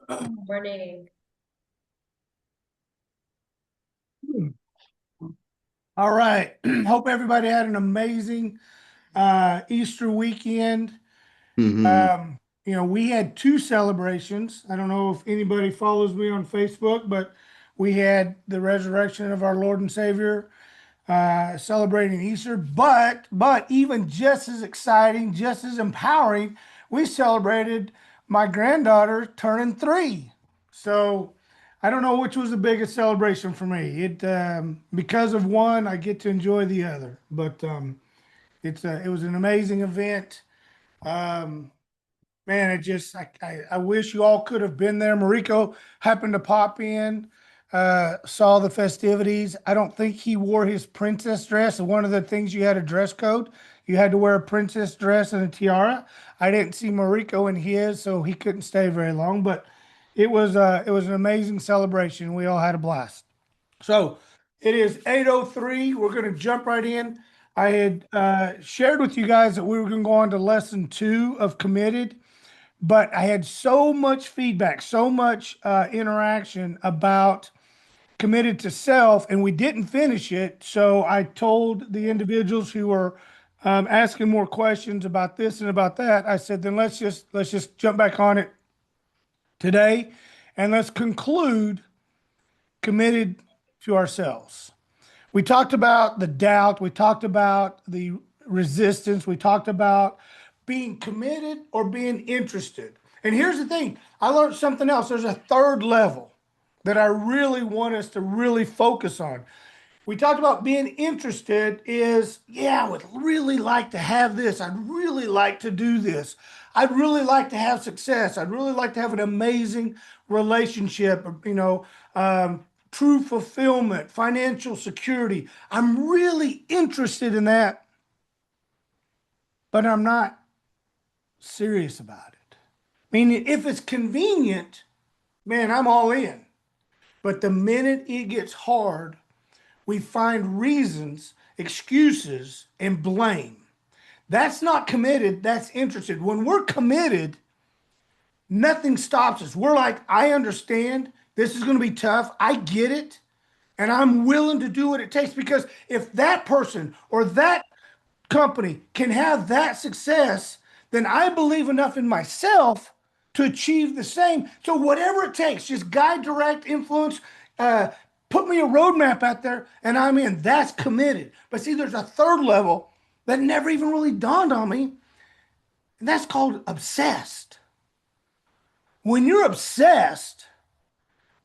Morning. All right. Hope everybody had an amazing Easter weekend. Hmm. We had two celebrations. I don't know if anybody follows me on Facebook, but we had the resurrection of our Lord and Savior celebrating Easter. But even just as exciting, just as empowering, we celebrated my granddaughter turning 3. So I don't know which was the biggest celebration for me. It because of one, I get to enjoy the other. But it was an amazing event. Um, Man, I wish you all could have been there. Mariko happened to pop in, saw the festivities. I don't think he wore his princess dress. And one of the things, you had a dress code. You had to wear a princess dress and a tiara. I didn't see Mariko in his, so he couldn't stay very long. But it was an amazing celebration. We all had a blast. So it is 8:03. We're going to jump right in. I had shared with you guys that we were going to go on to lesson 2 of committed, but I had so much feedback, so much interaction about committed to self, and we didn't finish it. So I told the individuals who were asking more questions about this and about that, I said, then let's just jump back on it today, and let's conclude committed to ourselves. We talked about the doubt, we talked about the resistance, we talked about being committed or being interested. And here's the thing, I learned something else. There's a third level that I really want us to really focus on. We talked about being interested is, yeah, I would really like to have this. I'd really like to do this. I'd really like to have success. I'd really like to have an amazing relationship, true fulfillment, financial security. I'm really interested in that, but I'm not serious about it. I mean, if it's convenient, man, I'm all in. But the minute it gets hard, we find reasons, excuses, and blame. That's not committed, that's interested. When we're committed, nothing stops us. We're like, I understand this is going to be tough. I get it. And I'm willing to do what it takes, because if that person or that company can have that success, then I believe enough in myself to achieve the same. So whatever it takes, just guide, direct, influence, uh, put me a roadmap out there, and I'm in. That's committed. But see, there's a third level that never even really dawned on me, and that's called obsessed. When you're obsessed,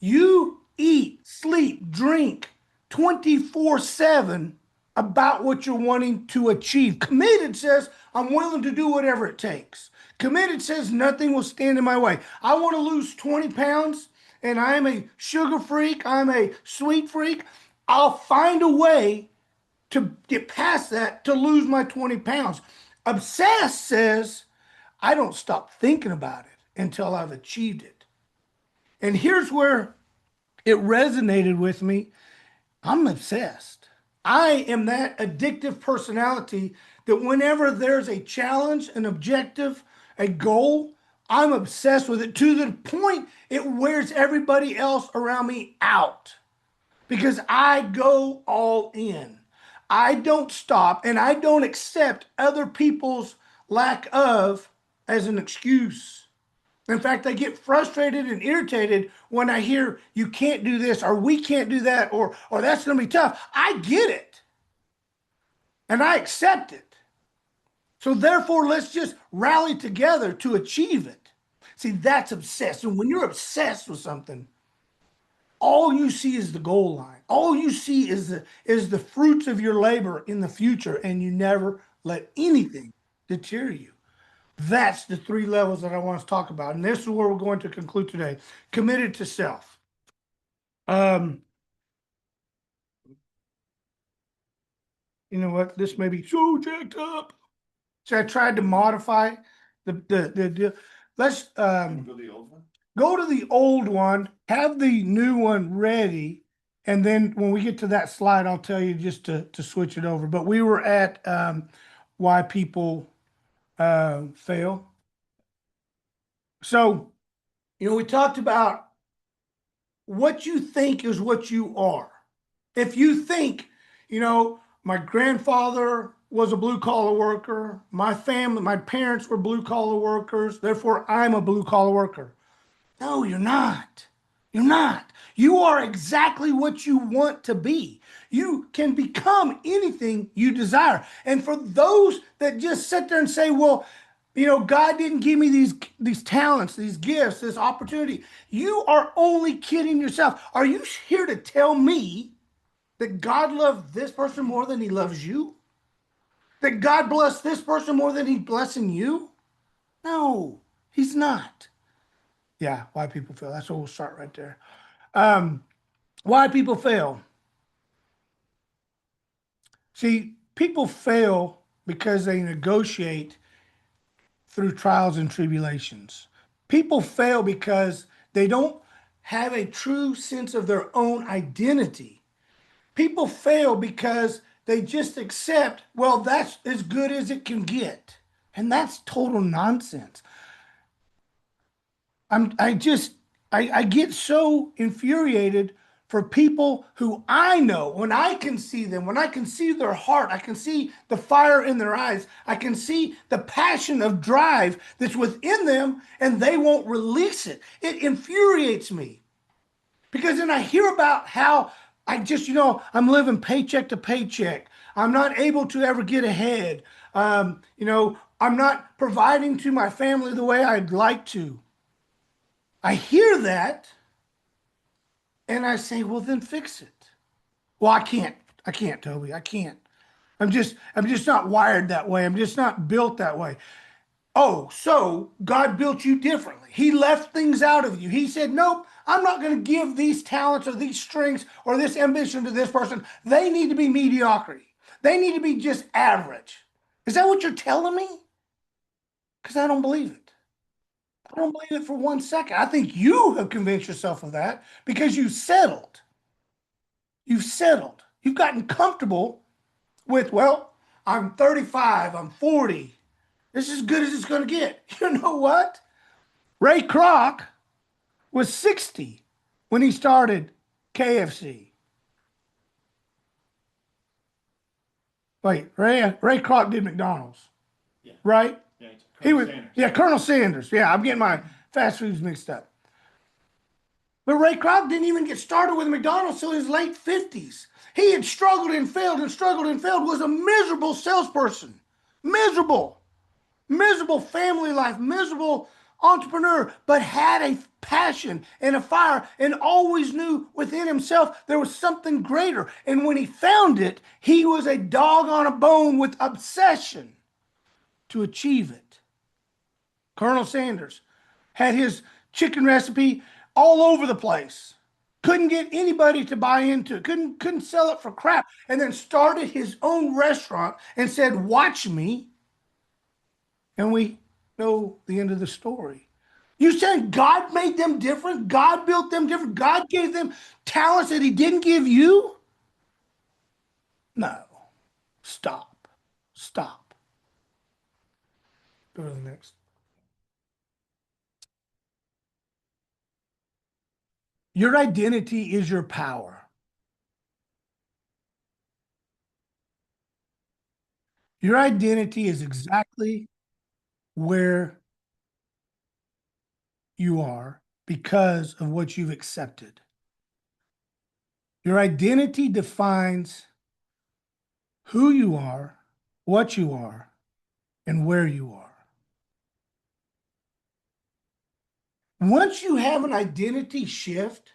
you eat, sleep, drink 24/7 about what you're wanting to achieve. Committed says, I'm willing to do whatever it takes. Committed says, nothing will stand in my way. I want to lose 20 pounds, and I'm a sugar freak, I'm a sweet freak. I'll find a way to get past that to lose my 20 pounds. Obsessed says, I don't stop thinking about it until I've achieved it. And here's where it resonated with me. I'm obsessed. I am that addictive personality that whenever there's a challenge, an objective, a goal, I'm obsessed with it to the point it wears everybody else around me out, because I go all in. I don't stop, and I don't accept other people's lack of as an excuse. In fact, I get frustrated and irritated when I hear you can't do this or we can't do that, or that's going to be tough. I get it and I accept it. So therefore, let's just rally together to achieve it. See, that's obsessed. And when you're obsessed with something, all you see is the goal line. All you see is the fruits of your labor in the future, and you never let anything deter you. That's the three levels that I want to talk about. And this is where we're going to conclude today. Committed to self. Um, you know what? This may be so jacked up. So I tried to modify the let's go to the old one, have the new one ready, and then when we get to that slide, I'll tell you just to switch it over. But we were at why people fail. So We talked about what you think is what you are. If you think, my grandfather was a blue collar worker, my family, my parents were blue collar workers, therefore I'm a blue collar worker. No, you're not. You're not. You are exactly what you want to be. You can become anything you desire. And for those that just sit there and say, well, God didn't give me these talents, these gifts, this opportunity. You are only kidding yourself. Are you here to tell me that God loved this person more than he loves you? That God blessed this person more than he's blessing you? No, he's not. Yeah, why people fail. That's where we'll start right there. Why people fail. See, people fail because they negotiate through trials and tribulations. People fail because they don't have a true sense of their own identity. People fail because they just accept, well, that's as good as it can get. And that's total nonsense. I just I get so infuriated for people who I know when I can see them, when I can see their heart, I can see the fire in their eyes, I can see the passion of drive that's within them, and they won't release it. It infuriates me because then I hear about how I just, I'm living paycheck to paycheck. I'm not able to ever get ahead. I'm not providing to my family the way I'd like to. I hear that and I say, well, then fix it. Well, I can't. I can't, Toby. I can't. I'm just not wired that way. I'm just not built that way. Oh, so God built you differently. He left things out of you. He said, nope, I'm not going to give these talents or these strengths or this ambition to this person. They need to be mediocrity. They need to be just average. Is that what you're telling me? Because I don't believe it. I don't believe it for 1 second. I think you have convinced yourself of that because you settled. You've settled. You've gotten comfortable with, well, I'm 35, I'm 40. This is as good as it's going to get. You know what? Ray Kroc was 60 when he started KFC. Wait, Ray Kroc did McDonald's, Yeah. right? Yeah, He Colonel was, Sanders. yeah, Colonel Sanders. Yeah, I'm getting my fast foods mixed up. But Ray Kroc didn't even get started with McDonald's till his late 50s. He had struggled and failed and struggled and failed, was a miserable salesperson. Miserable. Miserable family life, miserable entrepreneur, but had a passion and a fire and always knew within himself there was something greater. And when he found it, he was a dog on a bone with obsession to achieve it. Colonel Sanders had his chicken recipe all over the place. Couldn't get anybody to buy into it. Couldn't sell it for crap. And then started his own restaurant and said, "Watch me." And we know the end of the story. You saying God made them different? God built them different? God gave them talents that he didn't give you? No. Stop. Stop. Go to the next. Your identity is your power. Your identity is exactly where you are because of what you've accepted. Your identity defines who you are, what you are, and where you are. Once you have an identity shift,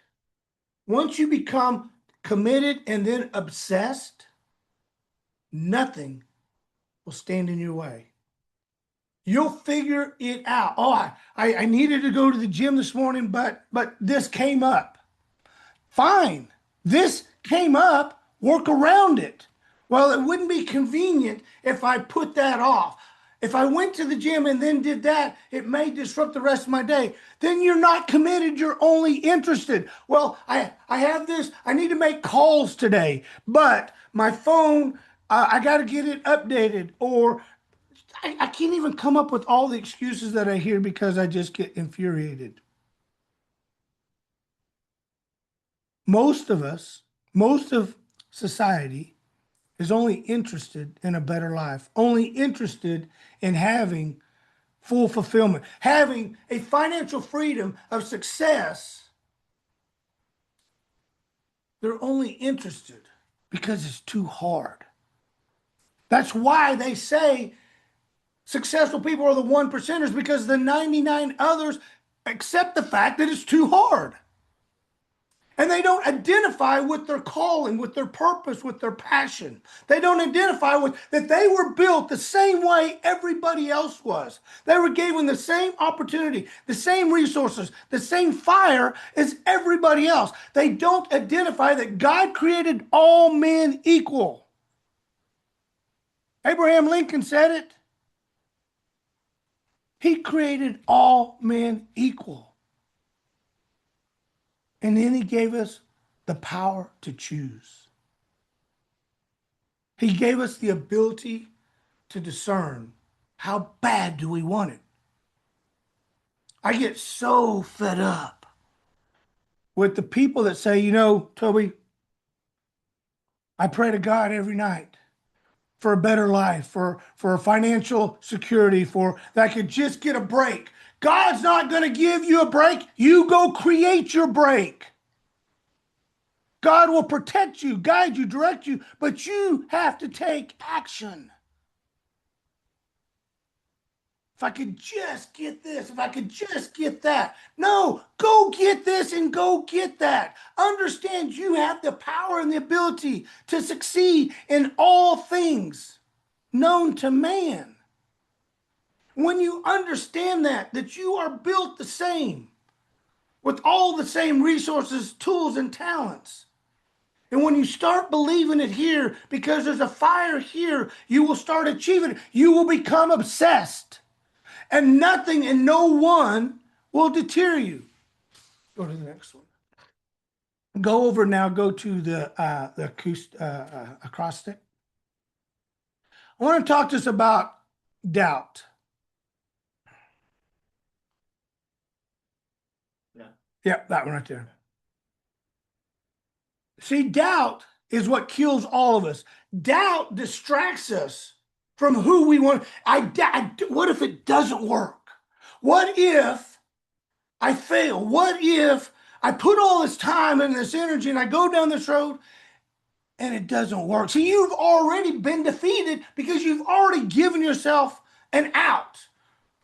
once you become committed and then obsessed, nothing will stand in your way. You'll figure it out. Oh, I needed to go to the gym this morning, but this came up. Fine. This came up, work around it. Well, it wouldn't be convenient if I put that off. If I went to the gym and then did that, it may disrupt the rest of my day. Then you're not committed, you're only interested. Well, I have this, I need to make calls today, but my phone, I got to get it updated, or I can't even come up with all the excuses that I hear because I just get infuriated. Most of us, most of society is only interested in a better life, only interested in having full fulfillment, having a financial freedom of success. They're only interested because it's too hard. That's why they say successful people are the one percenters, because the 99 others accept the fact that it's too hard. And they don't identify with their calling, with their purpose, with their passion. They don't identify with that they were built the same way everybody else was. They were given the same opportunity, the same resources, the same fire as everybody else. They don't identify that God created all men equal. Abraham Lincoln said it. He created all men equal. And then he gave us the power to choose. He gave us the ability to discern how bad do we want it. I get so fed up with the people that say, Toby, I pray to God every night for a better life, for financial security, for that I could just get a break. God's not going to give you a break. You go create your break. God will protect you, guide you, direct you, but you have to take action. If I could just get this, if I could just get that. No, go get this and go get that. Understand you have the power and the ability to succeed in all things known to man. When you understand that you are built the same, with all the same resources, tools, and talents. And when you start believing it here, because there's a fire here, you will start achieving it. You will become obsessed. And nothing and no one will deter you. Go to the next one. Go over now, go to the acrostic. I want to talk to us about doubt. Yeah, that one right there. See, doubt is what kills all of us. Doubt distracts us from who we want. What if it doesn't work? What if I fail? What if I put all this time and this energy and I go down this road and it doesn't work? See, you've already been defeated because you've already given yourself an out.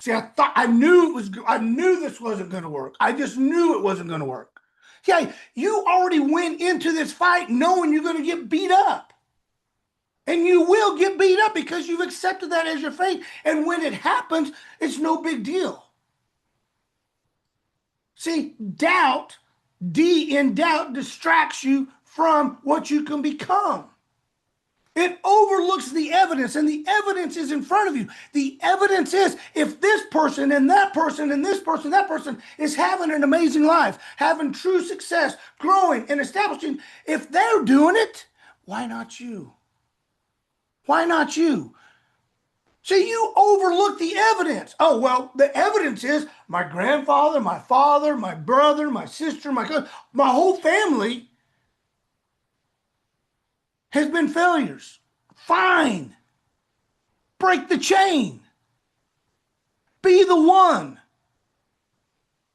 See, I knew this wasn't going to work. I just knew it wasn't going to work. Yeah, you already went into this fight knowing you're going to get beat up. And you will get beat up because you've accepted that as your fate. And when it happens, it's no big deal. See, doubt, D in doubt, distracts you from what you can become. It overlooks the evidence, and the evidence is in front of you. The evidence is if this person and that person and this person, that person is having an amazing life, having true success, growing and establishing, if they're doing it, why not you? Why not you? See, you overlook the evidence. Oh, well, the evidence is my grandfather, my father, my brother, my sister, my cousin, my whole family has been failures. Fine. Break the chain. Be the one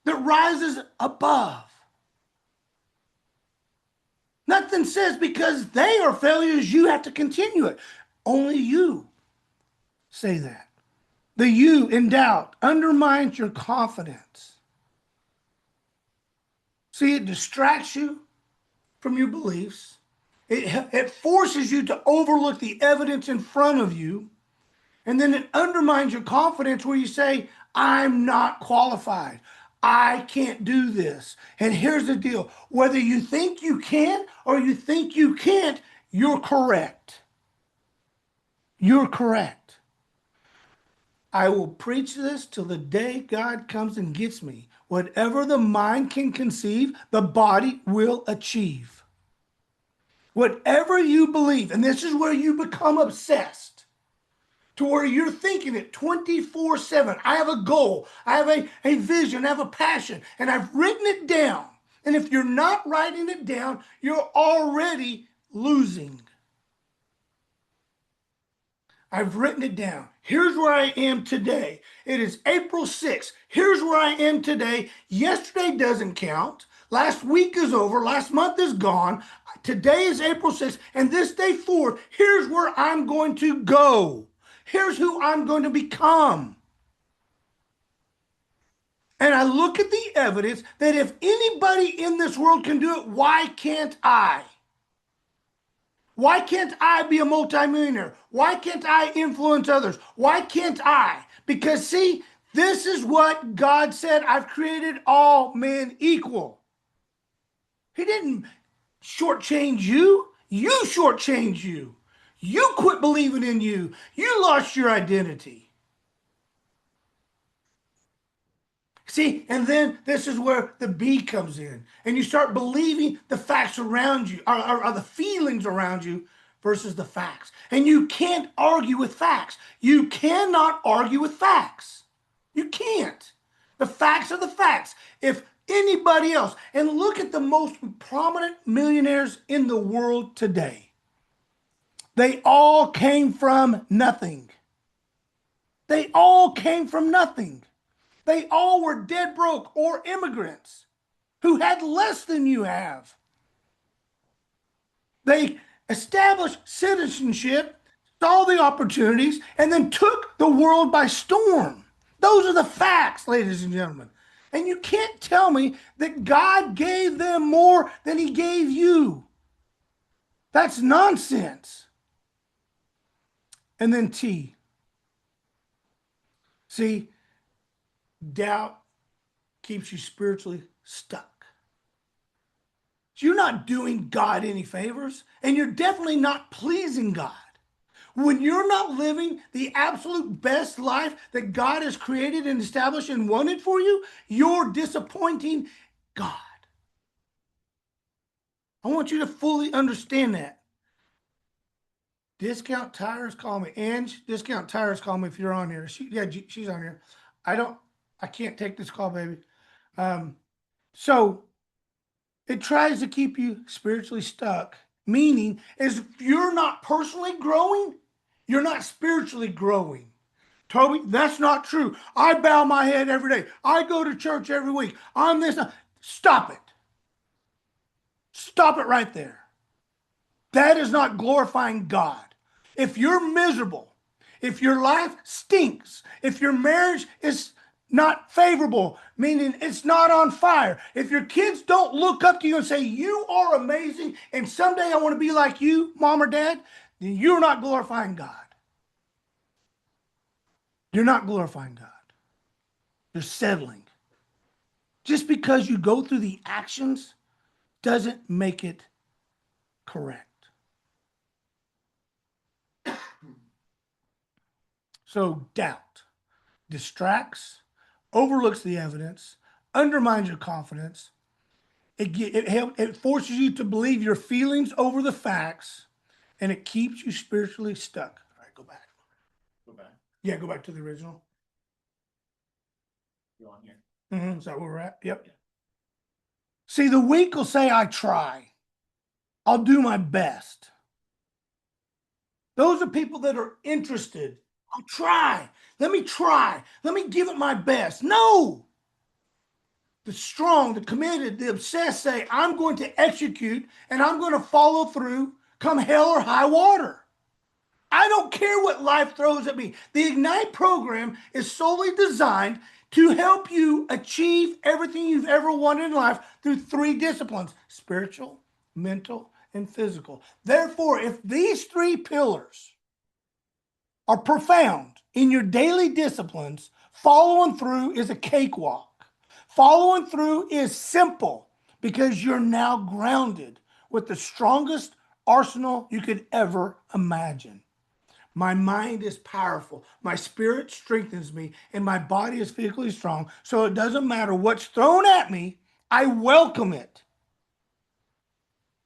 that rises above. Nothing says because they are failures, you have to continue it. Only you say that. The you in doubt undermines your confidence. See, it distracts you from your beliefs. It forces you to overlook the evidence in front of you. And then it undermines your confidence where you say, I'm not qualified. I can't do this. And here's the deal. Whether you think you can or you think you can't, you're correct. You're correct. I will preach this till the day God comes and gets me. Whatever the mind can conceive, the body will achieve. Whatever you believe, and this is where you become obsessed, to where you're thinking it 24/7. I have a goal, I have a vision, I have a passion, and I've written it down. And if you're not writing it down, you're already losing. I've written it down. Here's where I am today. It is April 6th. Here's where I am today. Yesterday doesn't count. Last week is over. Last month is gone. Today is April 6th. And this day forward, here's where I'm going to go. Here's who I'm going to become. And I look at the evidence that if anybody in this world can do it, why can't I? Why can't I be a multimillionaire? Why can't I influence others? Why can't I? Because see, this is what God said. I've created all men equal. He didn't shortchange you. You shortchanged you. You quit believing in you. You lost your identity. See, and then this is where the B comes in. And you start believing the facts around you, or the feelings around you versus the facts. And you can't argue with facts. You cannot argue with facts. You can't. The facts are the facts. If anybody else, and look at the most prominent millionaires in the world today, they all came from nothing. They all came from nothing. They all were dead broke or immigrants who had less than you have. They established citizenship, saw the opportunities, and then took the world by storm. Those are the facts, ladies and gentlemen. And you can't tell me that God gave them more than he gave you. That's nonsense. And then T. See, doubt keeps you spiritually stuck. You're not doing God any favors, and you're definitely not pleasing God. When you're not living the absolute best life that God has created and established and wanted for you, you're disappointing God. I want you to fully understand that. Discount Tires, call me. Ange, Discount Tires, call me if you're on here. She's on here. I can't take this call, baby. So it tries to keep you spiritually stuck, meaning is if you're not personally growing, you're not spiritually growing. Toby, that's not true. I bow my head every day. I go to church every week. I'm this. Stop it. Stop it right there. That is not glorifying God. If you're miserable, if your life stinks, if your marriage is not favorable, meaning it's not on fire, if your kids don't look up to you and say, you are amazing, and someday I want to be like you, mom or dad, then you're not glorifying God. You're not glorifying God. You're settling. Just because you go through the actions doesn't make it correct. So doubt distracts, overlooks the evidence, undermines your confidence. It forces you to believe your feelings over the facts, and it keeps you spiritually stuck. All right, go back. Go back. Yeah, go back to the original. Go on here. Is that where we're at? Yep. See, the weak will say, I try. I'll do my best. Those are people that are interested. I'll try. Let me try. Let me give it my best. No. The strong, the committed, the obsessed say, I'm going to execute and I'm going to follow through come hell or high water. I don't care what life throws at me. The Ignite program is solely designed to help you achieve everything you've ever wanted in life through 3 disciplines: spiritual, mental, and physical. Therefore, if these 3 pillars are profound in your daily disciplines, following through is a cakewalk. Following through is simple because you're now grounded with the strongest arsenal you could ever imagine. My mind is powerful. My spirit strengthens me, and my body is physically strong. So it doesn't matter what's thrown at me, I welcome it.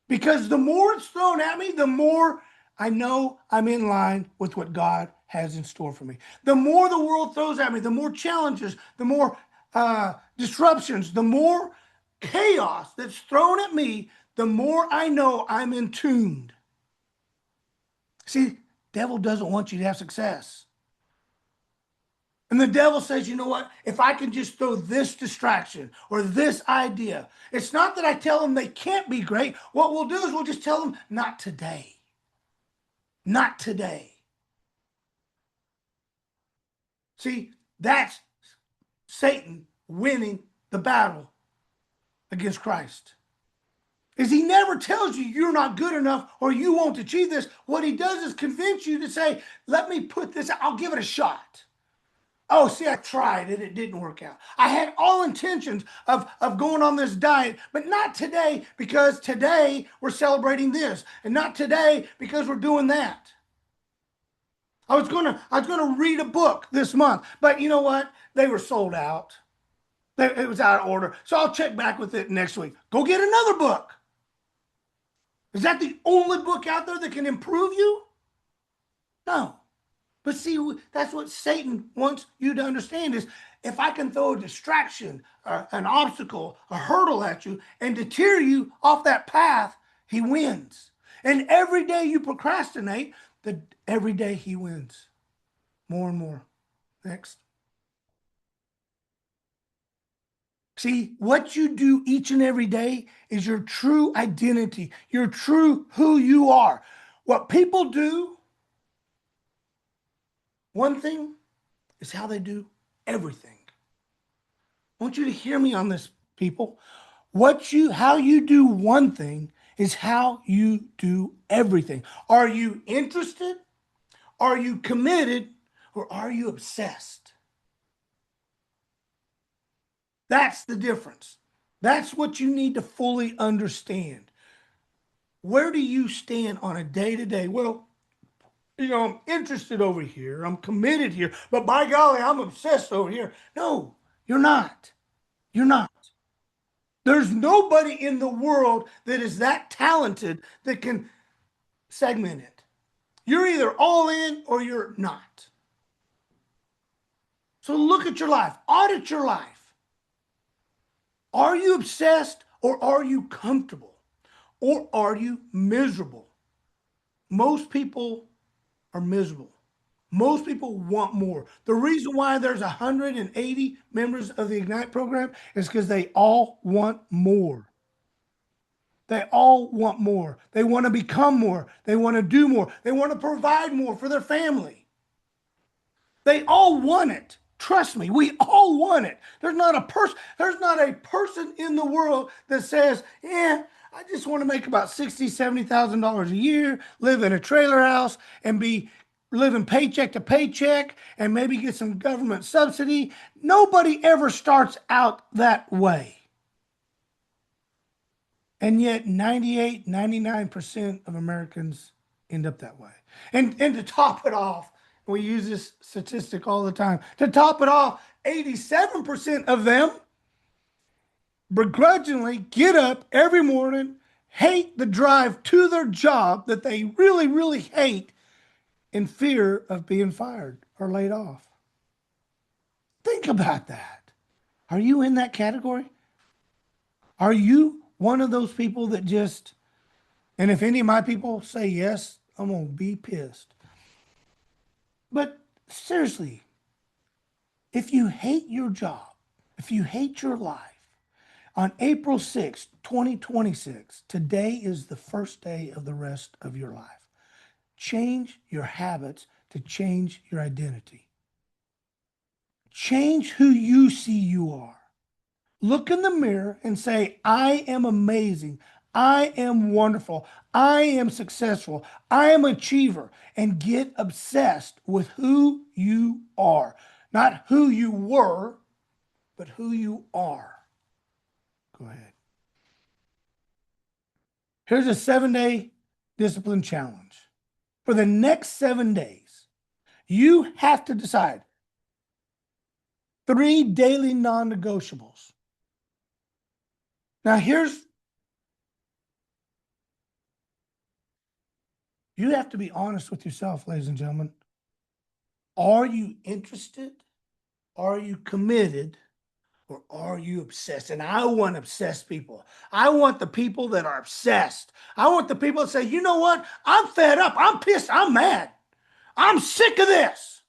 Because the more it's thrown at me, the more I know I'm in line with what God has in store for me. The more the world throws at me, the more challenges, the more disruptions, the more chaos that's thrown at me, the more I know I'm entombed. See, devil doesn't want you to have success. And the devil says, you know what? If I can just throw this distraction or this idea, it's not that I tell them they can't be great. What we'll do is we'll just tell them, not today. Not today. See, that's Satan winning the battle against Christ. Is he never tells you you're not good enough or you won't achieve this. What he does is convince you to say, let me put this, I'll give it a shot. Oh, see, I tried and it didn't work out. I had all intentions of going on this diet, but not today because today we're celebrating this, and not today because we're doing that. I was gonna read a book this month, but you know what? They were sold out. It was out of order. So I'll check back with it next week. Go get another book. Is that the only book out there that can improve you? No. But see, that's what Satan wants you to understand is if I can throw a distraction, an obstacle, a hurdle at you and deter you off that path, he wins. And every day you procrastinate, every day he wins. More and more. Next. See, what you do each and every day is your true identity, your true who you are. What people do, one thing, is how they do everything. I want you to hear me on this, people. How you do one thing is how you do everything. Are you interested? Are you committed? Or are you obsessed? That's the difference. That's what you need to fully understand. Where do you stand on a day to day? Well, I'm interested over here. I'm committed here. But by golly, I'm obsessed over here. No, you're not. You're not. There's nobody in the world that is that talented that can segment it. You're either all in or you're not. So look at your life, audit your life. Are you obsessed or are you comfortable? Or are you miserable? Most people are miserable. Most people want more. The reason why there's 180 members of the Ignite program is because they all want more. They all want more. They want to become more. They want to do more. They want to provide more for their family. They all want it. Trust me, we all want it. There's not a person in the world that says, yeah, I just want to make about $60,000, $70,000 a year, live in a trailer house, and be living paycheck to paycheck, and maybe get some government subsidy. Nobody ever starts out that way. And yet 98, 99% of Americans end up that way. And to top it off, we use this statistic all the time. To top it off, 87% of them begrudgingly get up every morning, hate the drive to their job that they really, really hate in fear of being fired or laid off. Think about that. Are you in that category? Are you one of those people that just, and if any of my people say yes, I'm going to be pissed. But seriously, if you hate your job, if you hate your life, on April 6th, 2026, today is the first day of the rest of your life. Change your habits to change your identity. Change who you see you are. Look in the mirror and say, I am amazing. I am wonderful. I am successful. I am an achiever. And get obsessed with who you are. Not who you were, but who you are. Go ahead. Here's a 7-day discipline challenge. For the next 7 days, you have to decide 3 daily non-negotiables. Now, you have to be honest with yourself, ladies and gentlemen. Are you interested? Are you committed? or are you obsessed? And I want obsessed people. I want the people that are obsessed. I want the people that say, you know what? I'm fed up. I'm pissed. I'm mad. I'm sick of this.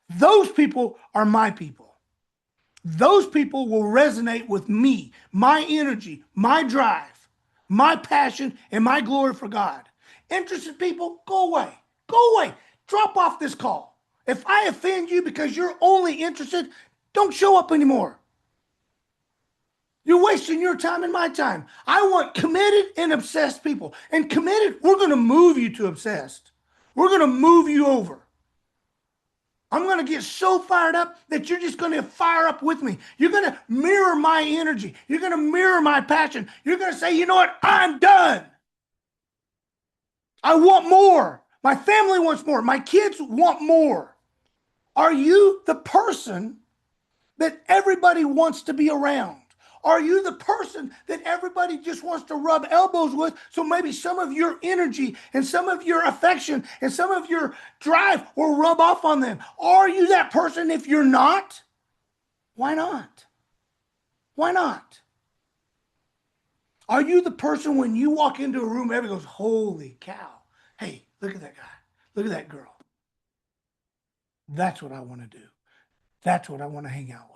Those people are my people. Those people will resonate with me, my energy, my drive, my passion, and my glory for God. Interested people, go away. Go away. Drop off this call. If I offend you because you're only interested, don't show up anymore. You're wasting your time and my time. I want committed and obsessed people. And committed, we're going to move you to obsessed. We're going to move you over. I'm going to get so fired up that you're just going to fire up with me. You're going to mirror my energy. You're going to mirror my passion. You're going to say, you know what? I'm done. I want more. My family wants more. My kids want more. Are you the person that everybody wants to be around? Are you the person that everybody just wants to rub elbows with? So maybe some of your energy and some of your affection and some of your drive will rub off on them. Are you that person? If you're not, why not? Why not? Are you the person when you walk into a room, everybody goes, holy cow. Hey, look at that guy. Look at that girl. That's what I want to do. That's what I want to hang out with.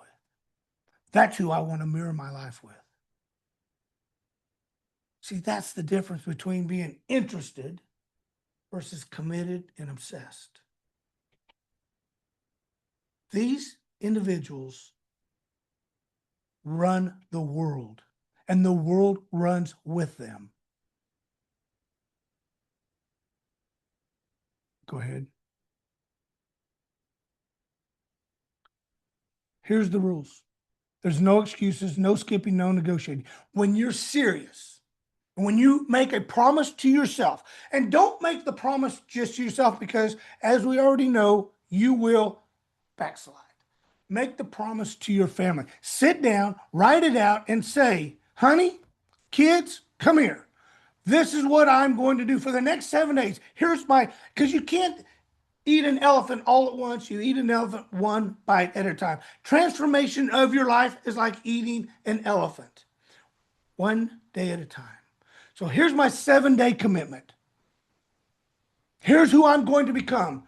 That's who I want to mirror my life with. See, that's the difference between being interested versus committed and obsessed. These individuals run the world, and the world runs with them. Go ahead. Here's the rules. There's no excuses, no skipping, no negotiating. When you're serious, when you make a promise to yourself, and don't make the promise just to yourself because, as we already know, you will backslide. Make the promise to your family. Sit down, write it out, and say, honey, kids, come here. This is what I'm going to do for the next 7 days. Here's my, because you can't eat an elephant all at once. You eat an elephant one bite at a time. Transformation of your life is like eating an elephant, one day at a time. So here's my 7 day commitment. Here's who I'm going to become.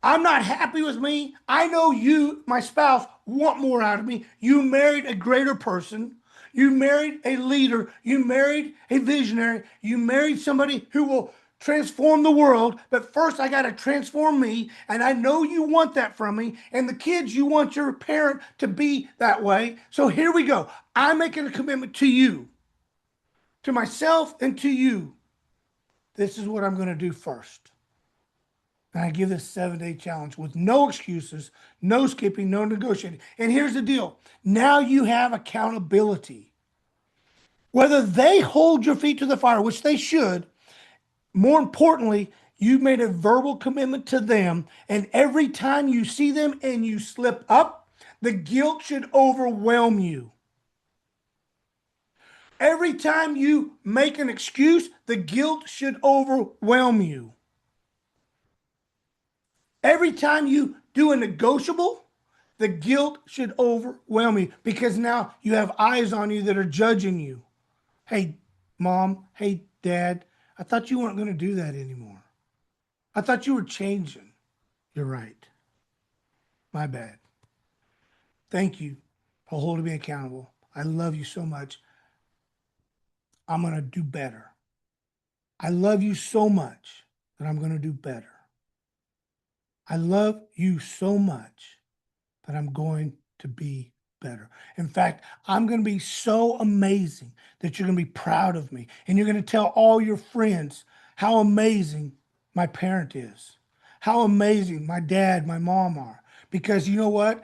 I'm not happy with me. I know you, my spouse, want more out of me. You married a greater person. You married a leader. You married a visionary. You married somebody who will transform the world. But first, I got to transform me. And I know you want that from me. And the kids, you want your parent to be that way. So here we go. I'm making a commitment to you, to myself, and to you. This is what I'm going to do first. And I give this 7 day challenge with no excuses, no skipping, no negotiating. And here's the deal. Now you have accountability. Whether they hold your feet to the fire, which they should, more importantly, you've made a verbal commitment to them. And every time you see them and you slip up, the guilt should overwhelm you. Every time you make an excuse, the guilt should overwhelm you. Every time you do a negotiable, the guilt should overwhelm you because now you have eyes on you that are judging you. Hey, mom. Hey, dad. I thought you weren't going to do that anymore. I thought you were changing. You're right. My bad. Thank you for holding me accountable. I love you so much. I'm going to do better. I love you so much that I'm going to do better. I love you so much that I'm going to be better. In fact, I'm going to be so amazing that you're going to be proud of me. And you're going to tell all your friends how amazing my parent is, how amazing my dad, my mom are. Because you know what?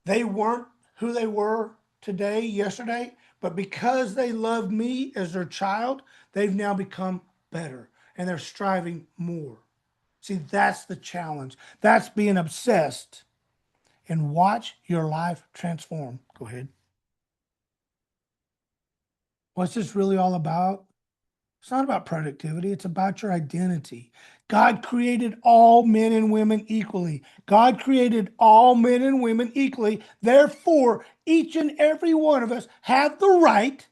They weren't who they were today, yesterday, but because they love me as their child, they've now become better and they're striving more. See, that's the challenge. That's being obsessed, and watch your life transform. Go ahead. What's this really all about? It's not about productivity. It's about your identity. God created all men and women equally. God created all men and women equally. Therefore, each and every one of us have the right,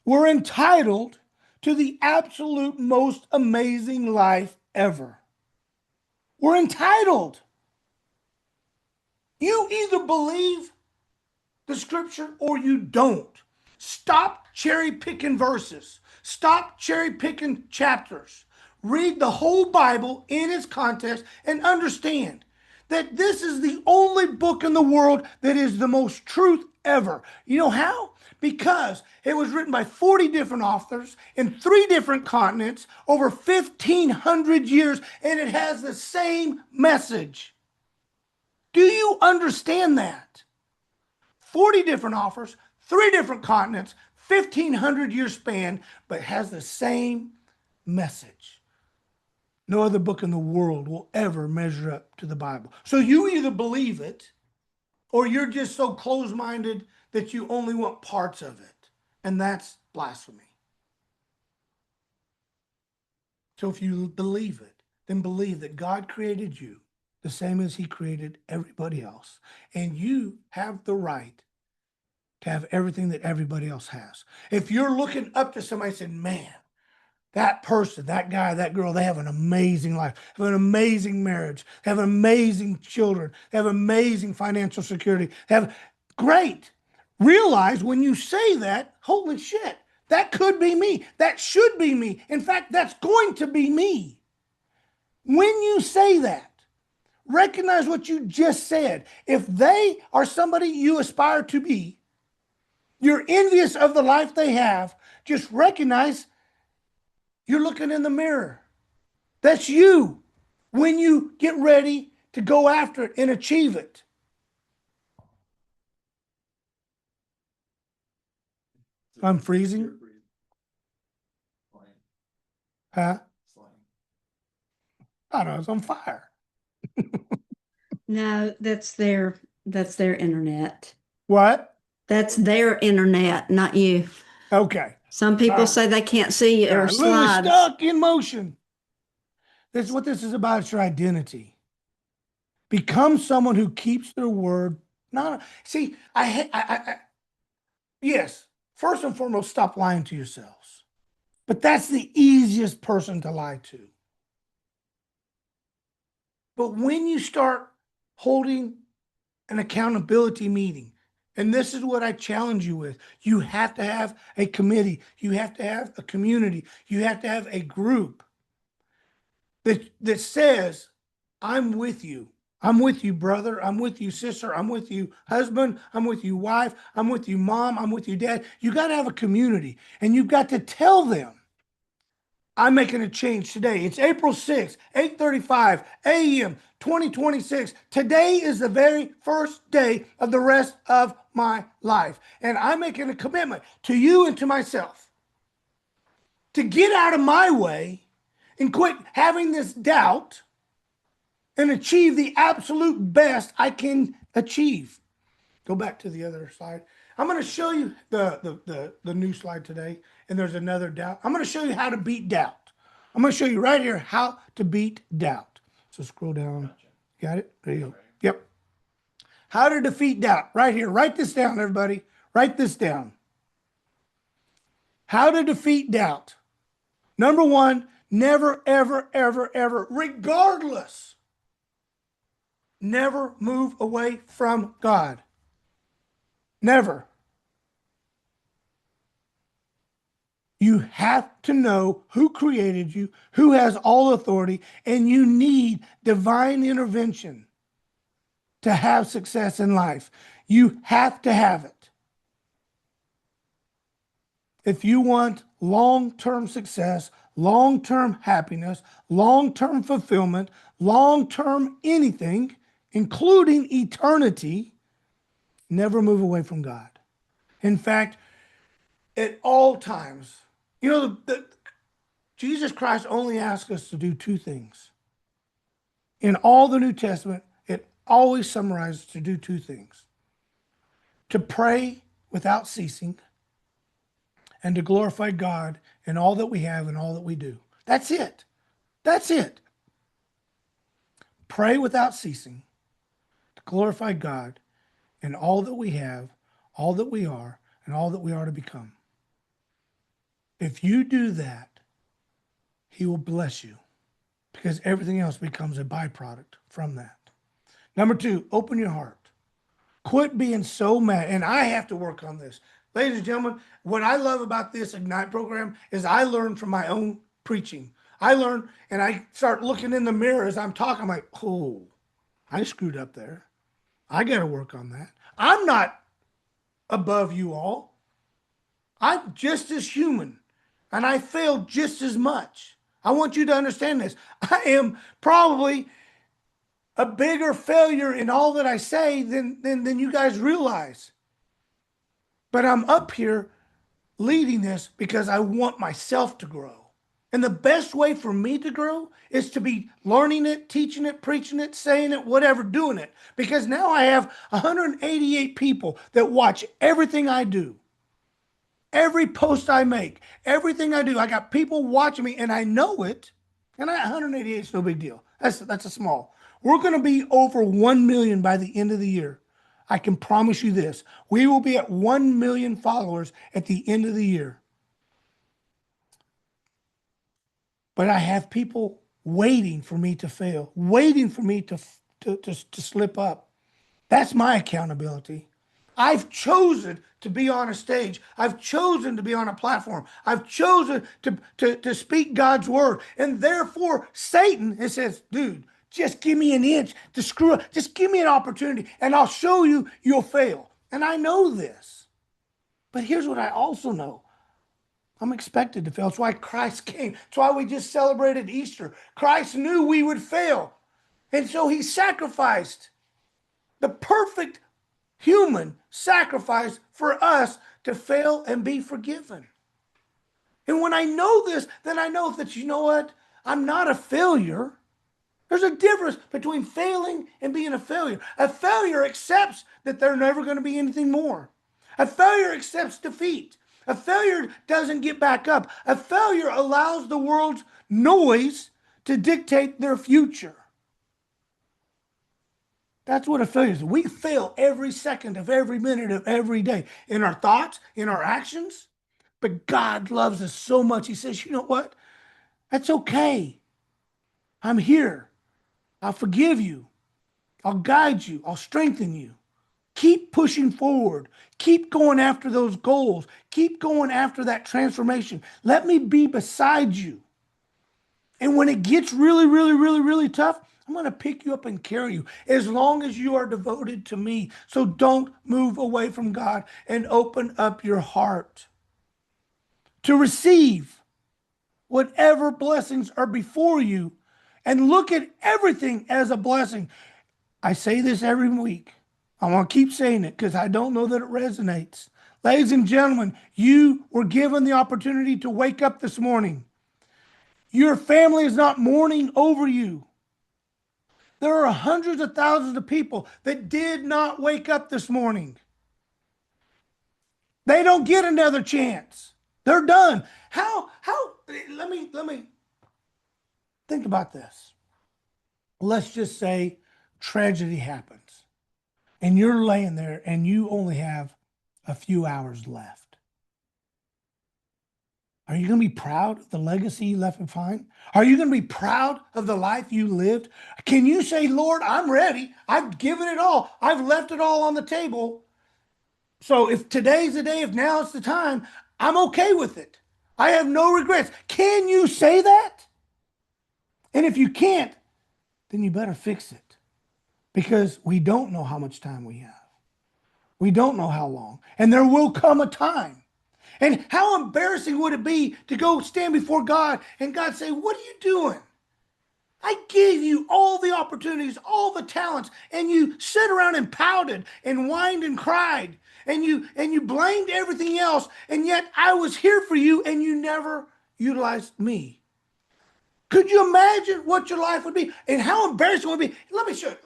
we're entitled to the absolute most amazing life ever. We're entitled. You either believe the scripture or you don't. Stop cherry picking verses. Stop cherry picking chapters. Read the whole Bible in its context and understand that this is the only book in the world that is the most truth ever. You know how? Because it was written by 40 different authors in 3 different continents over 1,500 years, and it has the same message. Do you understand that? 40 different authors, 3 different continents, 1,500-year span, but has the same message. No other book in the world will ever measure up to the Bible. So you either believe it or you're just so close-minded that you only want parts of it. And that's blasphemy. So if you believe it, then believe that God created you the same as he created everybody else. And you have the right to have everything that everybody else has. If you're looking up to somebody saying, man, that person, that guy, that girl, they have an amazing life, have an amazing marriage, have amazing children, they have amazing financial security, have great. Realize when you say that, holy shit, that could be me. That should be me. In fact, that's going to be me. When you say that, recognize what you just said. If they are somebody you aspire to be, you're envious of the life they have, just recognize you're looking in the mirror. That's you when you get ready to go after it and achieve it. I'm freezing. Huh? I don't know, it's on fire. No, that's their internet. What? That's their internet, not you. Okay. Some people say they can't see your Literally slides. stuck in motion. This is what this is about. It's your identity. Become someone who keeps their word. Not see. Yes. First and foremost, stop lying to yourselves. But that's the easiest person to lie to. But when you start holding an accountability meeting, and this is what I challenge you with, you have to have a committee, you have to have a community, you have to have a group that says, I'm with you. I'm with you, brother. I'm with you, sister. I'm with you, husband. I'm with you, wife. I'm with you, mom. I'm with you, dad. You got to have a community, and you've got to tell them, I'm making a change today. It's April 6th, 8:35 a.m., 2026. Today is the very first day of the rest of my life. And I'm making a commitment to you and to myself to get out of my way and quit having this doubt and achieve the absolute best I can achieve. Go back to the other slide. I'm going to show you the new slide today, and there's another doubt. I'm going to show you how to beat doubt. I'm going to show you right here how to beat doubt. So scroll down. Gotcha. Got it? There you go. Yep. How to defeat doubt. Right here. Write this down, everybody. Write this down. How to defeat doubt. Number 1, never, ever, ever, ever, regardless, never move away from God. Never. You have to know who created you, who has all authority, and you need divine intervention to have success in life. You have to have it. If you want long-term success, long-term happiness, long-term fulfillment, long-term anything, including eternity, never move away from God. In fact, at all times, you know, Jesus Christ only asks us to do 2 things. In all the New Testament, it always summarizes to do 2 things. To pray without ceasing and to glorify God in all that we have and all that we do. That's it. That's it. Pray without ceasing to glorify God in all that we have, all that we are, and all that we are to become. If you do that, He will bless you because everything else becomes a byproduct from that. Number two, open your heart. Quit being so mad. And I have to work on this. Ladies and gentlemen, what I love about this Ignite program is I learn from my own preaching. I learn and I start looking in the mirror as I'm talking. I'm like, oh, I screwed up there. I got to work on that. I'm not above you all. I'm just as human and I failed just as much. I want you to understand this. I am probably a bigger failure in all that I say than you guys realize. But I'm up here leading this because I want myself to grow. And the best way for me to grow is to be learning it, teaching it, preaching it, saying it, whatever, doing it. Because now I have 188 people that watch everything I do. Every post I make, everything I do, I got people watching me and I know it. And 188 is no big deal. That's a small. We're going to be over 1 million by the end of the year. I can promise you this. We will be at 1 million followers at the end of the year. But I have people waiting for me to fail, waiting for me to slip up. That's my accountability. I've chosen to be on a stage. I've chosen to be on a platform. I've chosen to speak God's word. And therefore, Satan, it says, dude, just give me an inch to screw up. Just give me an opportunity and I'll show you you'll fail. And I know this. But here's what I also know. I'm expected to fail. That's why Christ came. That's why we just celebrated Easter. Christ knew we would fail. And so he sacrificed the perfect human sacrifice for us to fail and be forgiven. And when I know this, then I know that, you know what? I'm not a failure. There's a difference between failing and being a failure. A failure accepts that there's never going to be anything more. A failure accepts defeat. A failure doesn't get back up. A failure allows the world's noise to dictate their future. That's what a failure is. We fail every second of every minute of every day in our thoughts, in our actions. But God loves us so much. He says, you know what? That's okay. I'm here. I'll forgive you. I'll guide you. I'll strengthen you. Keep pushing forward. Keep going after those goals. Keep going after that transformation. Let me be beside you. And when it gets really, really, really, really tough, I'm going to pick you up and carry you as long as you are devoted to me. So don't move away from God and open up your heart to receive whatever blessings are before you and look at everything as a blessing. I say this every week. I want to keep saying it because I don't know that it resonates. Ladies and gentlemen, you were given the opportunity to wake up this morning. Your family is not mourning over you. There are hundreds of thousands of people that did not wake up this morning. They don't get another chance. They're done. Let me think about this. Let's just say tragedy happens and you're laying there and you only have a few hours left. Are you going to be proud of the legacy you left behind? Are you going to be proud of the life you lived? Can you say, Lord, I'm ready. I've given it all. I've left it all on the table. So if today's the day, if now's the time, I'm okay with it. I have no regrets. Can you say that? And if you can't, then you better fix it because we don't know how much time we have. We don't know how long. And there will come a time. And how embarrassing would it be to go stand before God and God say, what are you doing? I gave you all the opportunities, all the talents, and you sat around and pouted and whined and cried and you blamed everything else. And yet I was here for you and you never utilized me. Could you imagine what your life would be and how embarrassing it would be? Let me show you.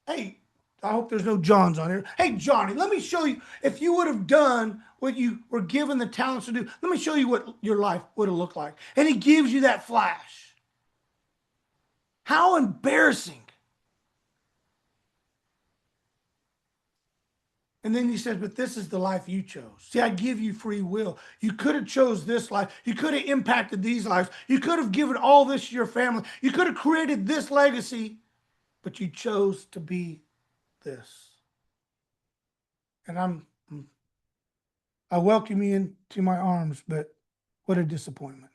Hey, I hope there's no Johns on here. Hey, Johnny, let me show you. If you would have done what you were given the talents to do, let me show you what your life would have looked like. And he gives you that flash. How embarrassing. And then he says, but this is the life you chose. See, I give you free will. You could have chose this life. You could have impacted these lives. You could have given all this to your family. You could have created this legacy, but you chose to be this. And I welcome you into my arms, but what a disappointment.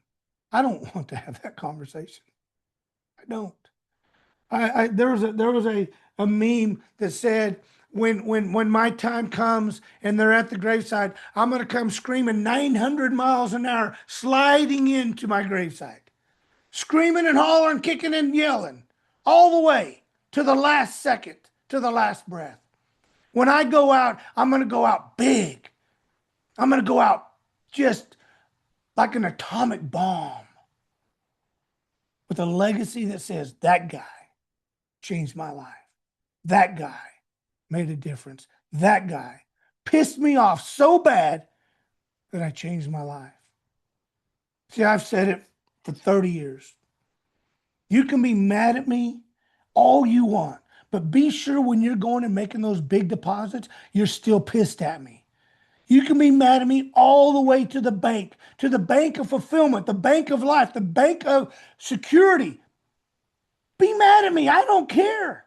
I don't want to have that conversation. I don't. There was a meme that said, when my time comes and they're at the graveside, I'm going to come screaming 900 miles an hour, sliding into my graveside, screaming and hollering, kicking and yelling, all the way to the last second, to the last breath. When I go out, I'm going to go out big. I'm going to go out just like an atomic bomb with a legacy that says that guy changed my life. That guy made a difference. That guy pissed me off so bad that I changed my life. See, I've said it for 30 years. You can be mad at me all you want, but be sure when you're going and making those big deposits, you're still pissed at me. You can be mad at me all the way to the bank of fulfillment, the bank of life, the bank of security. Be mad at me. I don't care.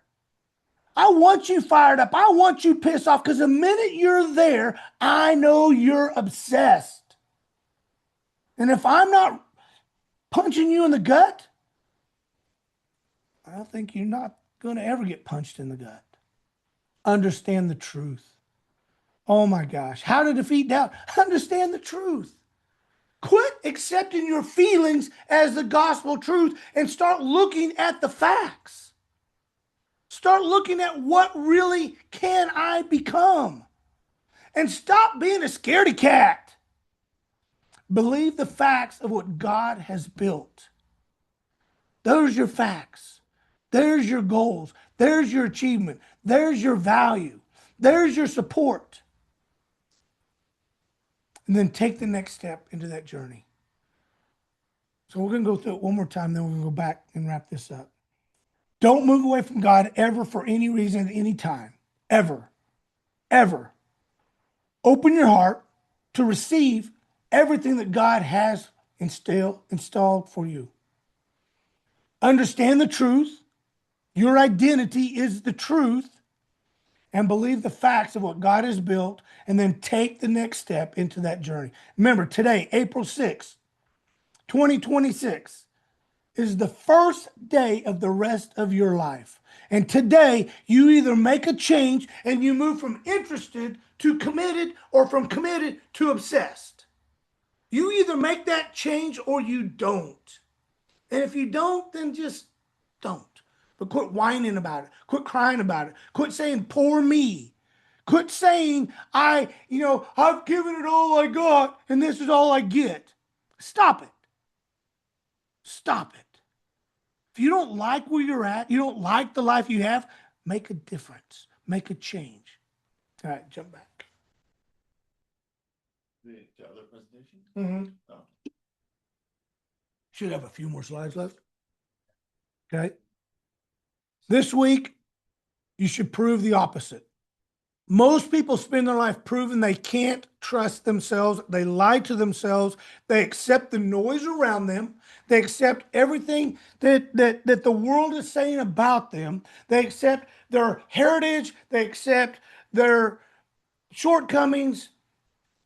I want you fired up. I want you pissed off, because the minute you're there, I know you're obsessed. And if I'm not punching you in the gut, I think you're not going to ever get punched in the gut. Understand the truth. Oh my gosh. How to defeat doubt. Understand the truth. Quit accepting your feelings as the gospel truth and start looking at the facts. Start looking at what really can I become. And stop being a scaredy cat. Believe the facts of what God has built. Those are your facts. There's your goals. There's your achievement. There's your value. There's your support. And then take the next step into that journey. So we're going to go through it one more time, then we're going to go back and wrap this up. Don't move away from God ever for any reason at any time. Ever. Ever. Open your heart to receive everything that God has installed for you. Understand the truth. Your identity is the truth. And believe the facts of what God has built, and then take the next step into that journey. Remember, today, April 6th, 2026, is the first day of the rest of your life. And today, you either make a change and you move from interested to committed, or from committed to obsessed. You either make that change or you don't. And if you don't, then just don't. But quit whining about it. Quit crying about it. Quit saying, poor me. Quit saying, I've given it all I got and this is all I get. Stop it. Stop it. If you don't like where you're at, you don't like the life you have, make a difference. Make a change. All right, jump back. The other presentation? Mm-hmm. Oh. Should have a few more slides left. Okay. This week, you should prove the opposite. Most people spend their life proving they can't trust themselves. They lie to themselves. They accept the noise around them. They accept everything that the world is saying about them. They accept their heritage. They accept their shortcomings,